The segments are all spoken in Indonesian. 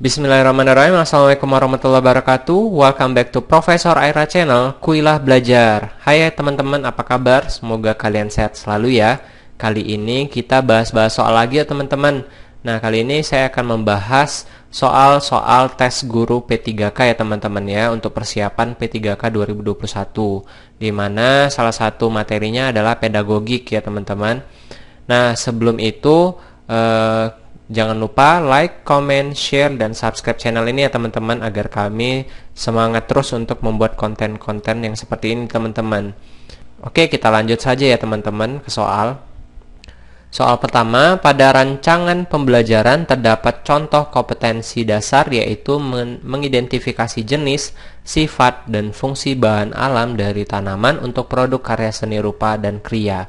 Bismillahirrahmanirrahim. Assalamualaikum warahmatullahi wabarakatuh. Welcome back to Profesor Aira Channel, Kuilah Belajar. Hai teman-teman, apa kabar? Semoga kalian sehat selalu ya. Kali ini kita bahas-bahas soal lagi ya teman-teman. Nah, kali ini saya akan membahas soal-soal tes guru P3K ya teman-teman ya, untuk persiapan P3K 2021, di mana salah satu materinya adalah pedagogik ya teman-teman. Nah, sebelum itu jangan lupa like, comment, share, dan subscribe channel ini ya teman-teman, agar kami semangat terus untuk membuat konten-konten yang seperti ini teman-teman. Oke, kita lanjut saja ya teman-teman ke soal. Soal pertama, pada rancangan pembelajaran terdapat contoh kompetensi dasar, yaitu mengidentifikasi jenis, sifat, dan fungsi bahan alam dari tanaman untuk produk karya seni rupa dan kriya.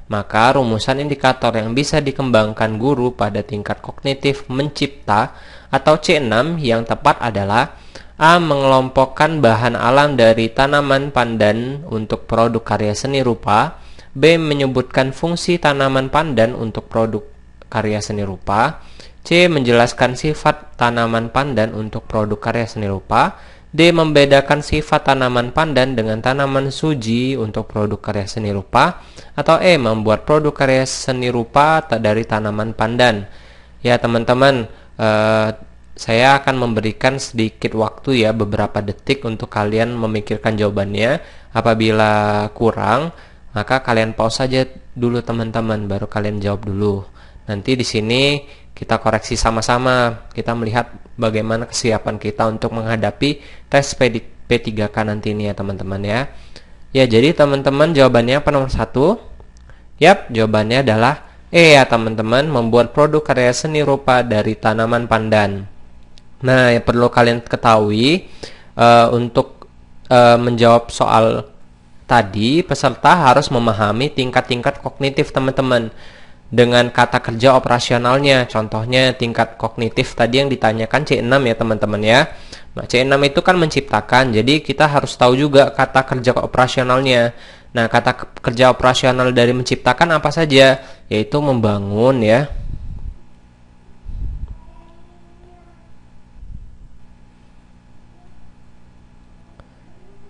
Maka rumusan indikator yang bisa dikembangkan guru pada tingkat kognitif mencipta atau C6 yang tepat adalah A. Mengelompokkan bahan alam dari tanaman pandan untuk produk karya seni rupa. B. Menyebutkan fungsi tanaman pandan untuk produk karya seni rupa. C. Menjelaskan sifat tanaman pandan untuk produk karya seni rupa. D. Membedakan sifat tanaman pandan dengan tanaman suji untuk produk karya seni rupa. Atau E. Membuat produk karya seni rupa dari tanaman pandan. Ya teman-teman, saya akan memberikan sedikit waktu ya, beberapa detik untuk kalian memikirkan jawabannya. Apabila kurang, maka kalian pause saja dulu teman-teman, baru kalian jawab dulu. Nanti di sini kita koreksi sama-sama, kita melihat bagaimana kesiapan kita untuk menghadapi tes P3K nanti ini ya teman-teman ya. Ya, jadi teman-teman jawabannya apa nomor 1? Yap, jawabannya adalah E ya teman-teman, membuat produk karya seni rupa dari tanaman pandan. Nah, yang perlu kalian ketahui untuk menjawab soal tadi, peserta harus memahami tingkat-tingkat kognitif teman-teman dengan kata kerja operasionalnya. Contohnya tingkat kognitif tadi yang ditanyakan C6 ya teman-teman ya. Nah, C6 itu kan menciptakan, jadi kita harus tahu juga kata kerja operasionalnya. Nah, kata kerja operasional dari menciptakan apa saja? Yaitu membangun ya,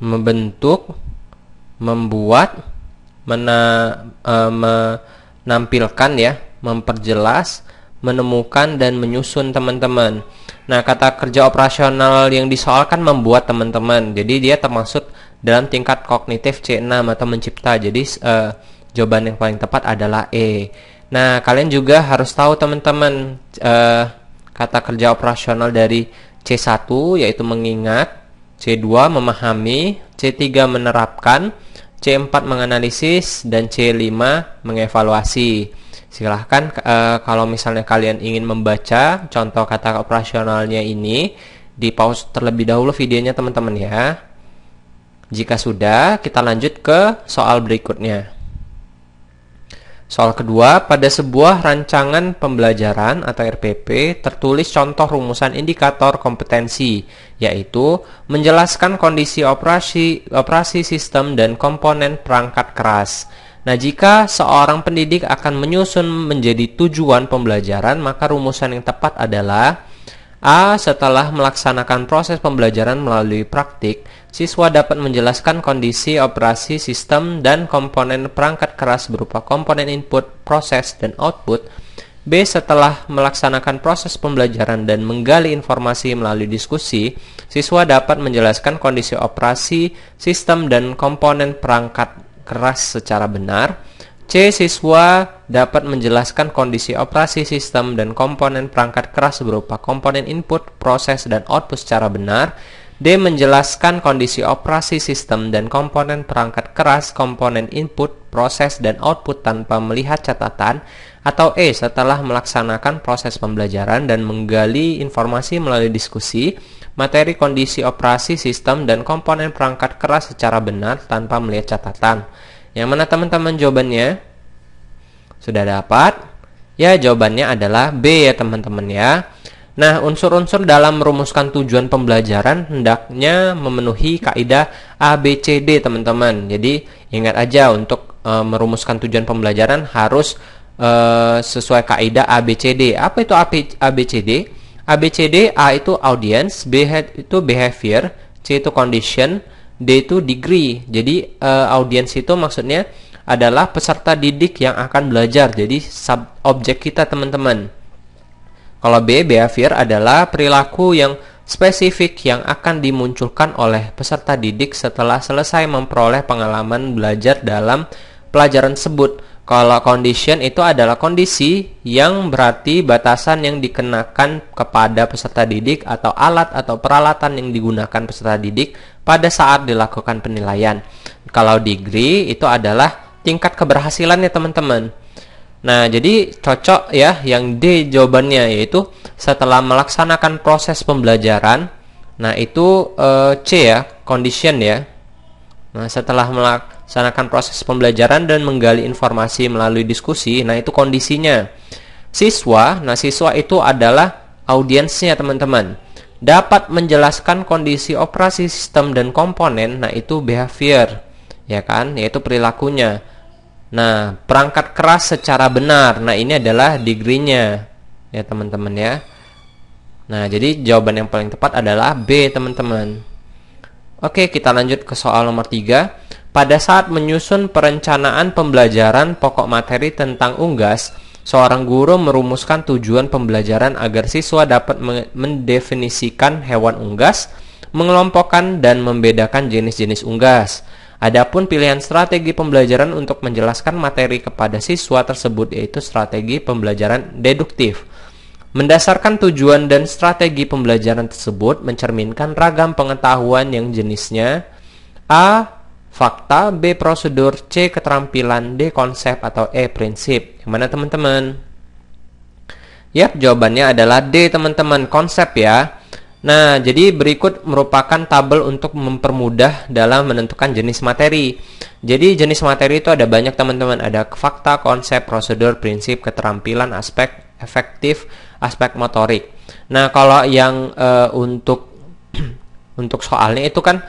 membentuk, membuat, menampilkan ya, memperjelas, menemukan, dan menyusun teman-teman. Nah, kata kerja operasional yang disoalkan membuat teman-teman, jadi dia termasuk dalam tingkat kognitif C6 atau mencipta. Jadi jawaban yang paling tepat adalah E. Nah, kalian juga harus tahu teman-teman kata kerja operasional dari C1 yaitu mengingat, C2 memahami, C3 menerapkan, C4 menganalisis, dan C5 mengevaluasi. Silahkan kalau misalnya kalian ingin membaca contoh kata operasionalnya ini, di pause terlebih dahulu videonya teman-teman ya. Jika sudah, kita lanjut ke soal berikutnya. Soal kedua, pada sebuah rancangan pembelajaran atau RPP tertulis contoh rumusan indikator kompetensi, yaitu menjelaskan kondisi operasi sistem dan komponen perangkat keras. Nah, jika seorang pendidik akan menyusun menjadi tujuan pembelajaran, maka rumusan yang tepat adalah A. Setelah melaksanakan proses pembelajaran melalui praktik, siswa dapat menjelaskan kondisi operasi sistem dan komponen perangkat keras berupa komponen input, proses, dan output. B. Setelah melaksanakan proses pembelajaran dan menggali informasi melalui diskusi, siswa dapat menjelaskan kondisi operasi sistem dan komponen perangkat keras secara benar. C. Siswa dapat menjelaskan kondisi operasi sistem dan komponen perangkat keras berupa komponen input, proses, dan output secara benar. D. Menjelaskan kondisi operasi sistem dan komponen perangkat keras, komponen input, proses, dan output tanpa melihat catatan. Atau E. Setelah melaksanakan proses pembelajaran dan menggali informasi melalui diskusi, materi kondisi operasi sistem dan komponen perangkat keras secara benar tanpa melihat catatan. Yang mana teman-teman jawabannya? Sudah dapat? Ya, jawabannya adalah B ya teman-teman ya. Nah, unsur-unsur dalam merumuskan tujuan pembelajaran hendaknya memenuhi kaidah ABCD teman-teman. Jadi, ingat aja untuk merumuskan tujuan pembelajaran harus sesuai kaidah ABCD. Apa itu ABCD? A, B, C, D. A itu audience, B itu behavior, C itu condition, D itu degree. Jadi audience itu maksudnya adalah peserta didik yang akan belajar. Jadi objek kita teman-teman. Kalau B, behavior adalah perilaku yang spesifik yang akan dimunculkan oleh peserta didik setelah selesai memperoleh pengalaman belajar dalam pelajaran tersebut. Kalau condition itu adalah kondisi yang berarti batasan yang dikenakan kepada peserta didik atau alat atau peralatan yang digunakan peserta didik pada saat dilakukan penilaian. Kalau degree itu adalah tingkat keberhasilannya teman-teman. Nah, jadi cocok ya yang D jawabannya, yaitu setelah melaksanakan proses pembelajaran. Nah, itu C ya, condition ya. Nah, setelah melaksanakan proses pembelajaran dan menggali informasi melalui diskusi, nah itu kondisinya. Siswa, nah siswa itu adalah audiensnya teman-teman. Dapat menjelaskan kondisi operasi sistem dan komponen, nah itu behavior, ya kan, yaitu perilakunya. Nah, perangkat keras secara benar, nah ini adalah degree-nya, ya teman-teman ya. Nah, jadi jawaban yang paling tepat adalah B teman-teman. Oke, kita lanjut ke soal nomor 3. Pada saat menyusun perencanaan pembelajaran pokok materi tentang unggas, seorang guru merumuskan tujuan pembelajaran agar siswa dapat mendefinisikan hewan unggas, mengelompokkan dan membedakan jenis-jenis unggas. Adapun pilihan strategi pembelajaran untuk menjelaskan materi kepada siswa tersebut yaitu strategi pembelajaran deduktif. Mendasarkan tujuan dan strategi pembelajaran tersebut mencerminkan ragam pengetahuan yang jenisnya A. Fakta, B. Prosedur, C. Keterampilan, D. Konsep, atau E. Prinsip. Yang mana teman-teman? Yap, jawabannya adalah D teman-teman, konsep ya. Nah, jadi berikut merupakan tabel untuk mempermudah dalam menentukan jenis materi. Jadi jenis materi itu ada banyak teman-teman. Ada fakta, konsep, prosedur, prinsip, keterampilan, aspek efektif, aspek motorik. Nah, kalau yang untuk soalnya itu kan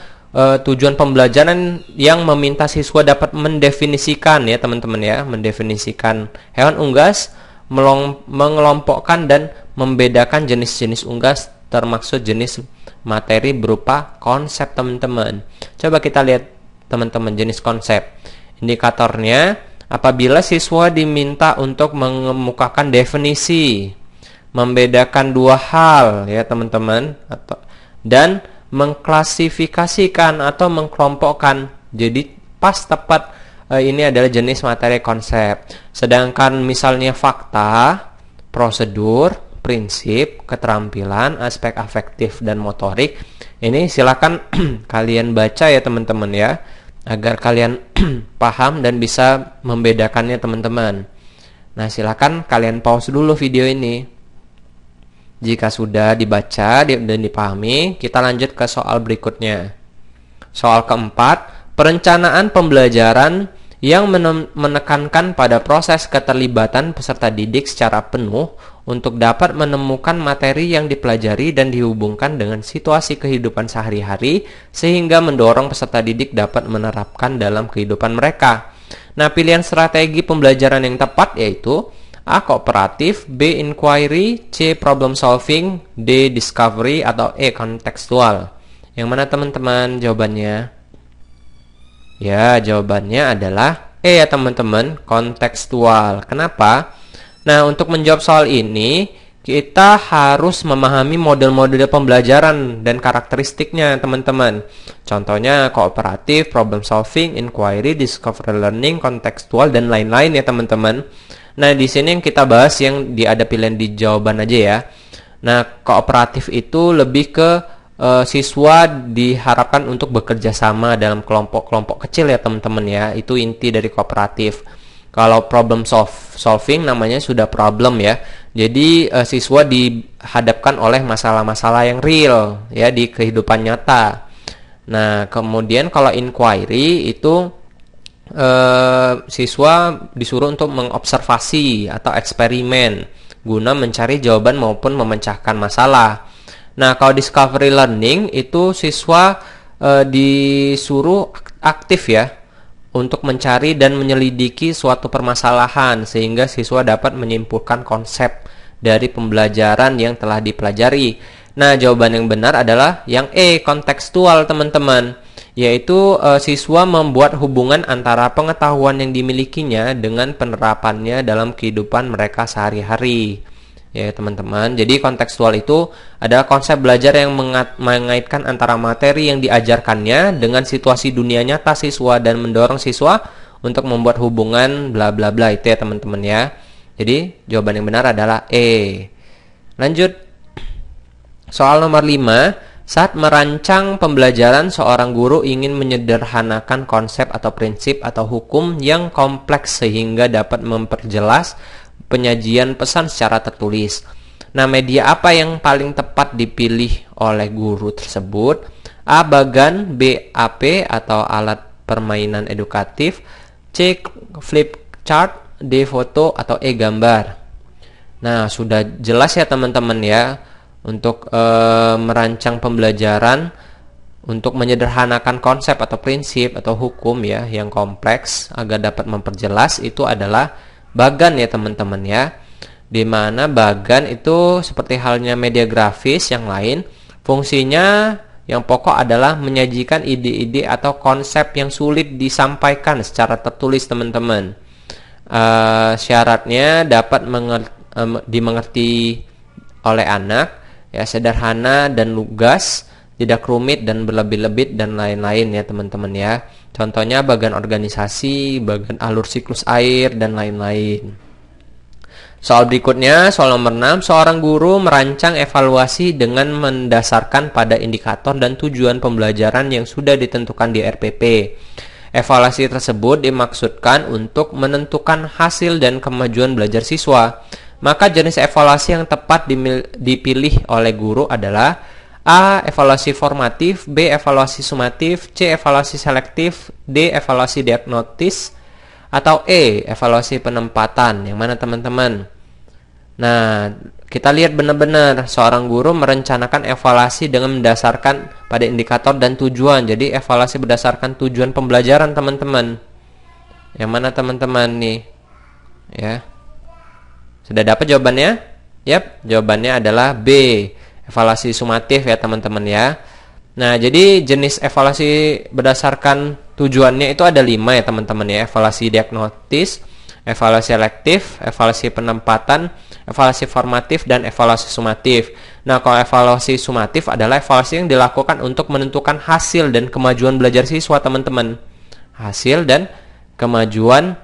tujuan pembelajaran yang meminta siswa dapat mendefinisikan ya teman-teman ya, mendefinisikan hewan unggas, mengelompokkan dan membedakan jenis-jenis unggas termaksud jenis materi berupa konsep teman-teman. Coba kita lihat teman-teman jenis konsep. Indikatornya apabila siswa diminta untuk mengemukakan definisi, membedakan dua hal ya teman-teman, dan mengklasifikasikan atau mengkelompokkan. Jadi pas tepat ini adalah jenis materi konsep. Sedangkan misalnya fakta, prosedur, prinsip, keterampilan, aspek afektif dan motorik, ini silakan kalian baca ya teman-teman ya, agar kalian paham dan bisa membedakannya teman-teman. Nah, silakan kalian pause dulu video ini. Jika sudah dibaca dan dipahami, kita lanjut ke soal berikutnya. Soal keempat, perencanaan pembelajaran yang menekankan pada proses keterlibatan peserta didik secara penuh untuk dapat menemukan materi yang dipelajari dan dihubungkan dengan situasi kehidupan sehari-hari sehingga mendorong peserta didik dapat menerapkan dalam kehidupan mereka. Nah, pilihan strategi pembelajaran yang tepat yaitu A. Kooperatif, B. Inquiry, C. Problem solving, D. Discovery, atau E. Kontekstual. Yang mana teman-teman jawabannya? Ya, jawabannya adalah E ya teman-teman, kontekstual. Kenapa? Nah, untuk menjawab soal ini, kita harus memahami model-model pembelajaran dan karakteristiknya teman-teman. Contohnya kooperatif, problem solving, inquiry, discovery learning, kontekstual, dan lain-lain ya teman-teman. Nah, di sini yang kita bahas yang ada pilihan di jawaban aja ya. Nah, kooperatif itu lebih ke siswa diharapkan untuk bekerja sama dalam kelompok-kelompok kecil ya teman-teman ya. Itu inti dari kooperatif. Kalau problem solving namanya sudah problem ya. Jadi siswa dihadapkan oleh masalah-masalah yang real ya di kehidupan nyata. Nah, kemudian kalau inquiry itu siswa disuruh untuk mengobservasi atau eksperimen guna mencari jawaban maupun memecahkan masalah. Nah, kalau discovery learning itu siswa disuruh aktif ya untuk mencari dan menyelidiki suatu permasalahan sehingga siswa dapat menyimpulkan konsep dari pembelajaran yang telah dipelajari. Nah, jawaban yang benar adalah yang E, kontekstual teman-teman, yaitu siswa membuat hubungan antara pengetahuan yang dimilikinya dengan penerapannya dalam kehidupan mereka sehari-hari. Ya teman-teman, jadi kontekstual itu adalah konsep belajar yang mengaitkan antara materi yang diajarkannya dengan situasi dunia nyata siswa dan mendorong siswa untuk membuat hubungan bla bla bla, itu ya teman-teman ya. Jadi jawaban yang benar adalah E. Lanjut, soal nomor 5. Saat merancang pembelajaran, seorang guru ingin menyederhanakan konsep atau prinsip atau hukum yang kompleks sehingga dapat memperjelas penyajian pesan secara tertulis. Nah, media apa yang paling tepat dipilih oleh guru tersebut? A. Bagan, B. AP atau alat permainan edukatif, C. Flip chart, D. Foto, atau E. Gambar. Nah, sudah jelas ya teman-teman ya, untuk merancang pembelajaran untuk menyederhanakan konsep atau prinsip atau hukum ya yang kompleks agar dapat memperjelas itu adalah Bagan ya teman-teman ya, dimana Bagan itu seperti halnya media grafis yang lain, fungsinya yang pokok adalah menyajikan ide-ide atau konsep yang sulit disampaikan secara tertulis teman-teman. Syaratnya dapat dimengerti oleh anak ya, sederhana dan lugas, tidak rumit dan berlebih-lebih dan lain-lain ya teman-teman ya. Contohnya bagan organisasi, bagan alur siklus air, dan lain-lain. Soal berikutnya, soal nomor 6, seorang guru merancang evaluasi dengan mendasarkan pada indikator dan tujuan pembelajaran yang sudah ditentukan di RPP. Evaluasi tersebut dimaksudkan untuk menentukan hasil dan kemajuan belajar siswa. Maka jenis evaluasi yang tepat dipilih oleh guru adalah A. Evaluasi formatif, B. Evaluasi sumatif, C. Evaluasi selektif, D. Evaluasi diagnotis, atau E. Evaluasi penempatan. Yang mana teman-teman? Nah, kita lihat benar-benar seorang guru merencanakan evaluasi dengan mendasarkan pada indikator dan tujuan. Jadi evaluasi berdasarkan tujuan pembelajaran teman-teman. Yang mana teman-teman nih? Ya. Sudah dapat jawabannya? Yap, jawabannya adalah B. Evaluasi sumatif ya teman-teman ya. Nah, jadi jenis evaluasi berdasarkan tujuannya itu ada 5 ya teman-teman ya. Evaluasi diagnotis, evaluasi selektif, evaluasi penempatan, evaluasi formatif, dan evaluasi sumatif. Nah, kalau evaluasi sumatif adalah evaluasi yang dilakukan untuk menentukan hasil dan kemajuan belajar siswa teman-teman. Hasil dan kemajuan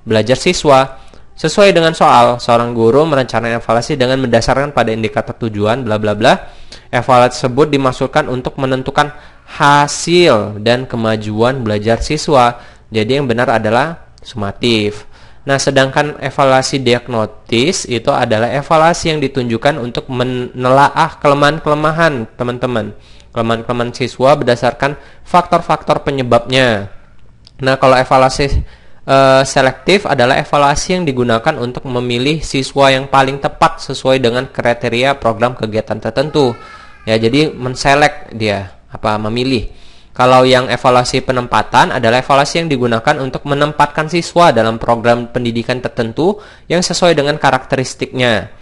belajar siswa. Sesuai dengan soal, seorang guru merencanakan evaluasi dengan mendasarkan pada indikator tujuan bla bla bla. Evaluasi tersebut dimaksudkan untuk menentukan hasil dan kemajuan belajar siswa. Jadi yang benar adalah sumatif. Nah, sedangkan evaluasi diagnotis itu adalah evaluasi yang ditunjukkan untuk menelaah kelemahan-kelemahan teman-teman. Kelemahan-kelemahan siswa berdasarkan faktor-faktor penyebabnya. Nah, kalau evaluasi selektif adalah evaluasi yang digunakan untuk memilih siswa yang paling tepat sesuai dengan kriteria program kegiatan tertentu. Ya, jadi menselek dia, memilih. Kalau yang evaluasi penempatan adalah evaluasi yang digunakan untuk menempatkan siswa dalam program pendidikan tertentu yang sesuai dengan karakteristiknya.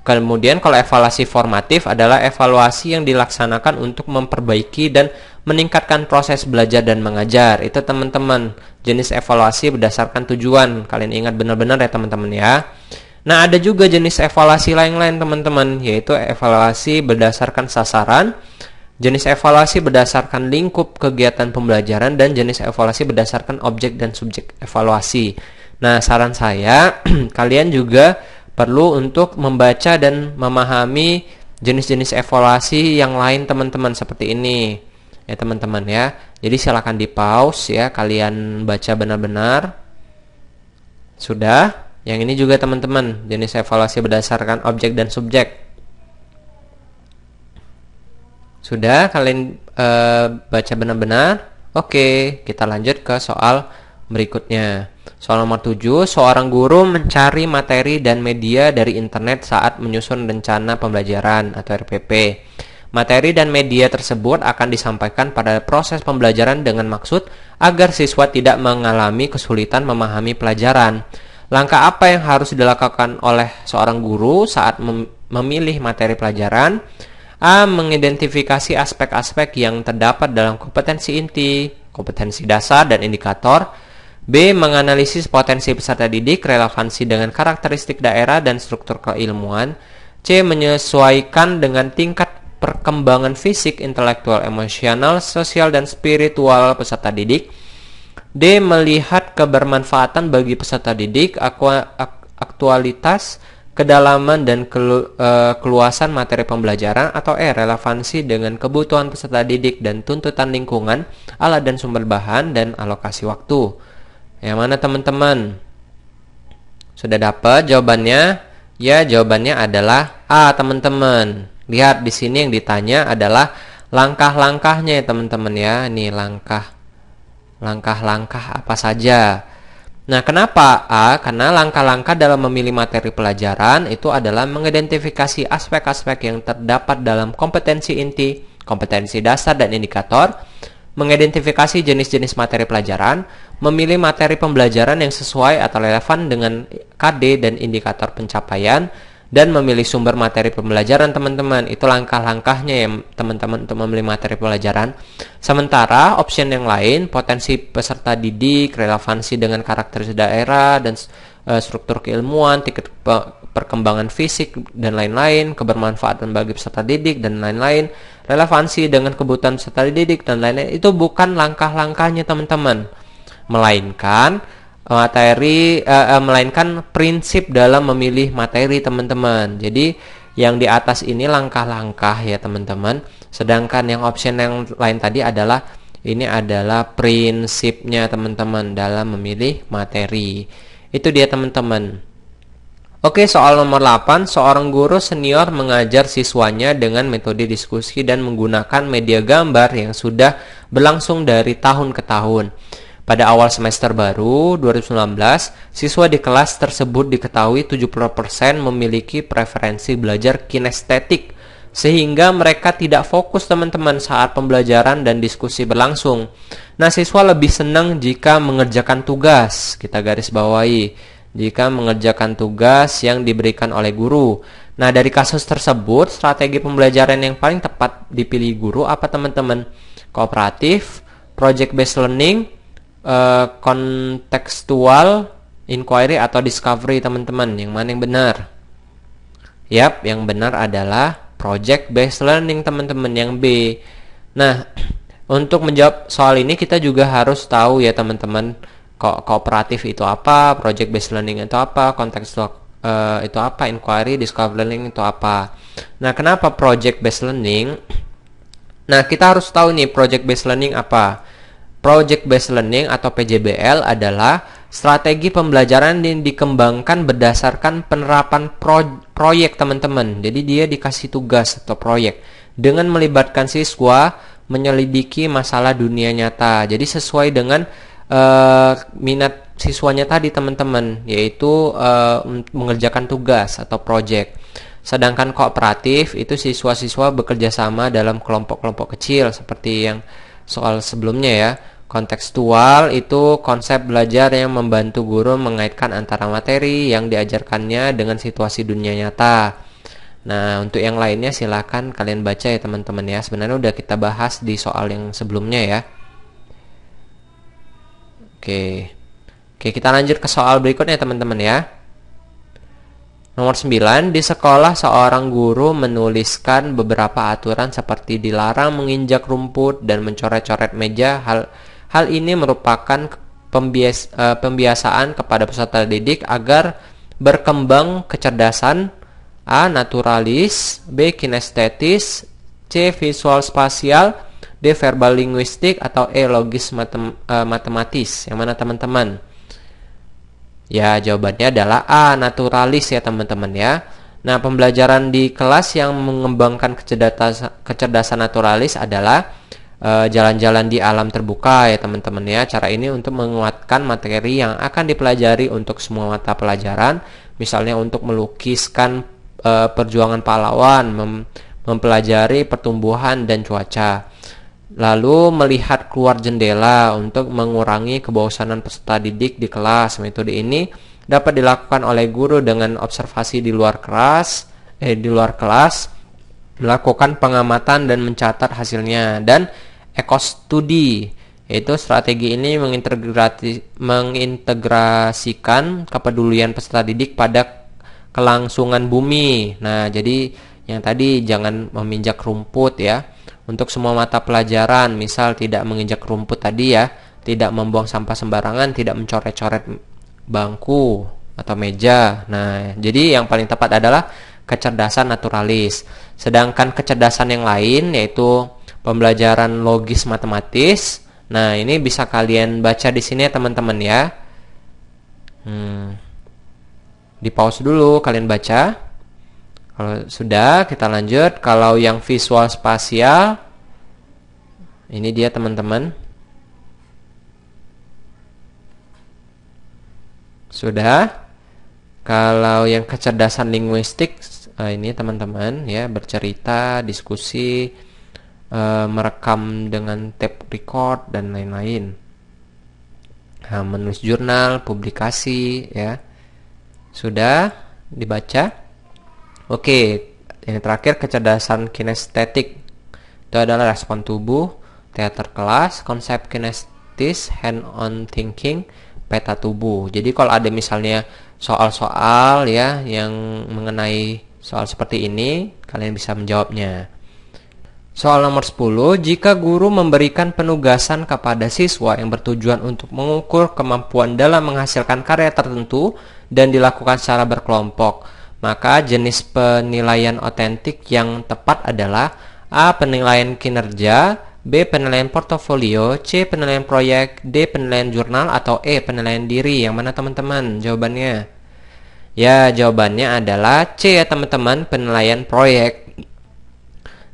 Kemudian kalau evaluasi formatif adalah evaluasi yang dilaksanakan untuk memperbaiki dan meningkatkan proses belajar dan mengajar. Itu teman-teman, jenis evaluasi berdasarkan tujuan. Kalian ingat benar-benar ya teman-teman ya. Nah, ada juga jenis evaluasi lain-lain teman-teman, yaitu evaluasi berdasarkan sasaran, jenis evaluasi berdasarkan lingkup kegiatan pembelajaran, dan jenis evaluasi berdasarkan objek dan subjek evaluasi. Nah, saran saya kalian juga perlu untuk membaca dan memahami jenis-jenis evaluasi yang lain teman-teman seperti ini. Ya teman-teman ya. Jadi silakan di pause ya, kalian baca benar-benar. Sudah? Yang ini juga teman-teman, jenis evaluasi berdasarkan objek dan subjek. Sudah kalian baca benar-benar? Oke, kita lanjut ke soal berikutnya. Soal nomor 7, seorang guru mencari materi dan media dari internet saat menyusun rencana pembelajaran atau RPP. Materi dan media tersebut akan disampaikan pada proses pembelajaran dengan maksud agar siswa tidak mengalami kesulitan memahami pelajaran. Langkah apa yang harus dilakukan oleh seorang guru saat memilih materi pelajaran? A. Mengidentifikasi aspek-aspek yang terdapat dalam kompetensi inti, kompetensi dasar, dan indikator. B. Menganalisis potensi peserta didik, relevansi dengan karakteristik daerah dan struktur keilmuan. C. Menyesuaikan dengan tingkat perkembangan fisik, intelektual, emosional, sosial, dan spiritual peserta didik. D. Melihat kebermanfaatan bagi peserta didik, aktualitas, kedalaman, dan keluasan materi pembelajaran. Atau E. Relevansi dengan kebutuhan peserta didik dan tuntutan lingkungan, alat dan sumber bahan, dan alokasi waktu. Yang mana teman-teman? Sudah dapat jawabannya? Ya, jawabannya adalah A, teman-teman. Lihat di sini yang ditanya adalah langkah-langkahnya ya teman-teman ya. Ini langkah-langkah apa saja. Nah, kenapa A? Karena langkah-langkah dalam memilih materi pelajaran itu adalah mengidentifikasi aspek-aspek yang terdapat dalam kompetensi inti, kompetensi dasar, dan indikator, mengidentifikasi jenis-jenis materi pelajaran, memilih materi pembelajaran yang sesuai atau relevan dengan KD dan indikator pencapaian, dan memilih sumber materi pembelajaran teman-teman. Itu langkah-langkahnya ya teman-teman untuk memilih materi pelajaran. Sementara option yang lain, potensi peserta didik, relevansi dengan karakteristik daerah dan struktur keilmuan, tingkat perkembangan fisik dan lain-lain, kebermanfaatan bagi peserta didik dan lain-lain, relevansi dengan kebutuhan peserta didik dan lain-lain, itu bukan langkah-langkahnya teman-teman, melainkan melainkan prinsip dalam memilih materi teman-teman. Jadi yang di atas ini langkah-langkah ya teman-teman, sedangkan yang option yang lain tadi adalah prinsipnya teman-teman dalam memilih materi. Itu dia teman-teman. Oke, soal nomor 8, seorang guru senior mengajar siswanya dengan metode diskusi dan menggunakan media gambar yang sudah berlangsung dari tahun ke tahun. Pada awal semester baru 2019, siswa di kelas tersebut diketahui 70% memiliki preferensi belajar kinestetik, sehingga mereka tidak fokus teman-teman saat pembelajaran dan diskusi berlangsung. Nah, siswa lebih senang jika mengerjakan tugas, kita garis bawahi, jika mengerjakan tugas yang diberikan oleh guru. Nah, dari kasus tersebut, strategi pembelajaran yang paling tepat dipilih guru apa teman-teman? Kooperatif, project based learning, contextual inquiry, atau discovery teman-teman. Yang mana yang benar? Yap, yang benar adalah project based learning teman-teman, yang B. Nah, untuk menjawab soal ini kita juga harus tahu ya teman-teman, kooperatif itu apa, project based learning itu apa, contextual itu apa, inquiry, discovery learning itu apa. Nah, kenapa project based learning? Nah, kita harus tahu nih project based learning apa. Project based learning atau PJBL adalah strategi pembelajaran yang dikembangkan berdasarkan penerapan proyek teman-teman. Jadi dia dikasih tugas atau proyek dengan melibatkan siswa menyelidiki masalah dunia nyata. Jadi sesuai dengan minat siswanya tadi teman-teman, yaitu mengerjakan tugas atau proyek. Sedangkan kooperatif itu siswa-siswa bekerja sama dalam kelompok-kelompok kecil seperti yang soal sebelumnya ya. Kontekstual itu konsep belajar yang membantu guru mengaitkan antara materi yang diajarkannya dengan situasi dunia nyata. Nah, untuk yang lainnya silakan kalian baca ya teman-teman ya. Sebenarnya udah kita bahas di soal yang sebelumnya ya. Oke, kita lanjut ke soal berikutnya teman-teman ya. Nomor 9, di sekolah seorang guru menuliskan beberapa aturan seperti dilarang menginjak rumput dan mencoret-coret meja. Hal ini merupakan pembiasaan kepada peserta didik agar berkembang kecerdasan A. Naturalis, B. Kinestetis, C. Visual spasial, D. Verbal linguistik, atau E. Logis matematis. Yang mana teman-teman? Ya, jawabannya adalah A. Naturalis ya teman-teman ya. Nah, pembelajaran di kelas yang mengembangkan kecerdasan naturalis adalah jalan-jalan di alam terbuka ya teman-teman ya. Cara ini untuk menguatkan materi yang akan dipelajari untuk semua mata pelajaran. Misalnya untuk melukiskan perjuangan pahlawan, mempelajari pertumbuhan dan cuaca. Lalu melihat keluar jendela untuk mengurangi kebosanan peserta didik di kelas. Metode ini dapat dilakukan oleh guru dengan observasi di luar kelas, melakukan pengamatan dan mencatat hasilnya. Dan ekostudi, yaitu strategi ini mengintegrasikan kepedulian peserta didik pada kelangsungan bumi. Nah, jadi yang tadi jangan meminjak rumput ya. Untuk semua mata pelajaran, misal tidak menginjak rumput tadi ya, tidak membuang sampah sembarangan, tidak mencoret-coret bangku atau meja. Nah, jadi yang paling tepat adalah kecerdasan naturalis. Sedangkan kecerdasan yang lain yaitu pembelajaran logis matematis. Nah, ini bisa kalian baca di sini ya teman-teman ya. Di pause dulu kalian baca. Kalau sudah, kita lanjut. Kalau yang visual spasial, ini dia teman-teman. Sudah. Kalau yang kecerdasan linguistik, ini teman-teman ya, bercerita, diskusi, merekam dengan tape record dan lain-lain. Menulis jurnal, publikasi ya. Sudah dibaca? Oke, ini terakhir kecerdasan kinestetik. Itu adalah respon tubuh, teater kelas, konsep kinestis, hand-on thinking, peta tubuh. Jadi kalau ada misalnya soal-soal ya yang mengenai soal seperti ini, kalian bisa menjawabnya. Soal nomor 10, jika guru memberikan penugasan kepada siswa yang bertujuan untuk mengukur kemampuan dalam menghasilkan karya tertentu dan dilakukan secara berkelompok, maka jenis penilaian otentik yang tepat adalah A. Penilaian kinerja, B. Penilaian portofolio, C. Penilaian proyek, D. Penilaian jurnal, atau E. Penilaian diri. Yang mana teman-teman jawabannya? Ya, jawabannya adalah C ya teman-teman, penilaian proyek.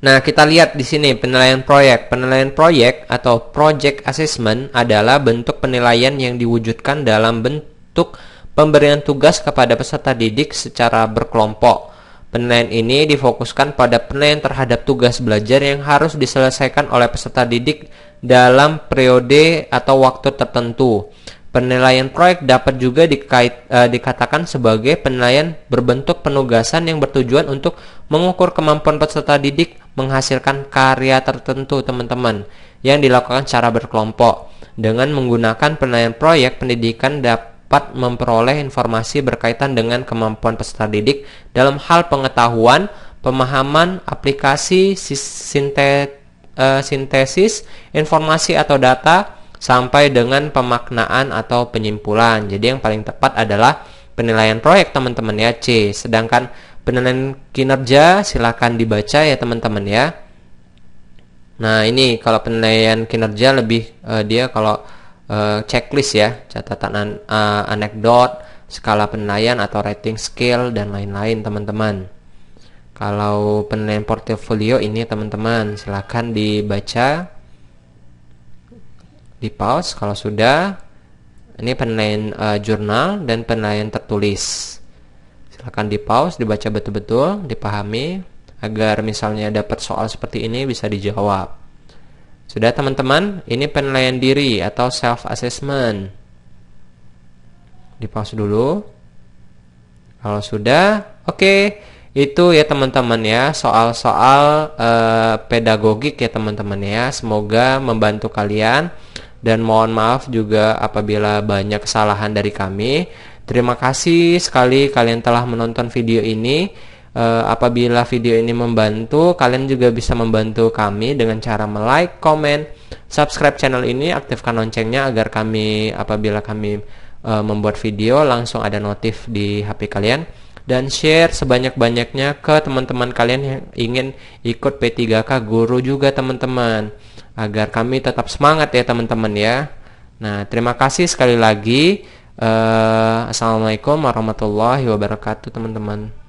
Nah, kita lihat di sini penilaian proyek. Penilaian proyek atau project assessment adalah bentuk penilaian yang diwujudkan dalam bentuk pemberian tugas kepada peserta didik secara berkelompok. Penilaian ini difokuskan pada penilaian terhadap tugas belajar yang harus diselesaikan oleh peserta didik dalam periode atau waktu tertentu. Penilaian proyek dapat juga dikatakan sebagai penilaian berbentuk penugasan yang bertujuan untuk mengukur kemampuan peserta didik menghasilkan karya tertentu, teman-teman, yang dilakukan secara berkelompok. Dengan menggunakan penilaian proyek, pendidikan dapat memperoleh informasi berkaitan dengan kemampuan peserta didik dalam hal pengetahuan, pemahaman, aplikasi, sintesis, informasi atau data, sampai dengan pemaknaan atau penyimpulan. Jadi yang paling tepat adalah penilaian proyek teman-teman ya, C. Sedangkan penilaian kinerja silakan dibaca ya teman-teman ya. Nah, ini kalau penilaian kinerja lebih dia kalau checklist ya, catatan anekdot, skala penilaian atau rating scale dan lain-lain teman-teman. Kalau penilaian portofolio ini teman-teman silakan dibaca, di pause kalau sudah. Ini penilaian jurnal dan penilaian tertulis. Silakan di pause, dibaca betul-betul, dipahami agar misalnya dapat soal seperti ini bisa dijawab. Sudah teman-teman, ini penilaian diri atau self assessment. Di pause dulu. Kalau sudah, oke. Itu ya teman-teman ya, soal-soal pedagogik ya teman-teman ya. Semoga membantu kalian dan mohon maaf juga apabila banyak kesalahan dari kami. Terima kasih sekali kalian telah menonton video ini. Apabila video ini membantu, kalian juga bisa membantu kami dengan cara like, komen, subscribe channel ini, aktifkan loncengnya agar kami apabila kami membuat video langsung ada notif di HP kalian, dan share sebanyak-banyaknya ke teman-teman kalian yang ingin ikut P3K Guru juga teman-teman, agar kami tetap semangat ya teman-teman ya. Nah, terima kasih sekali lagi. Assalamualaikum warahmatullahi wabarakatuh teman-teman.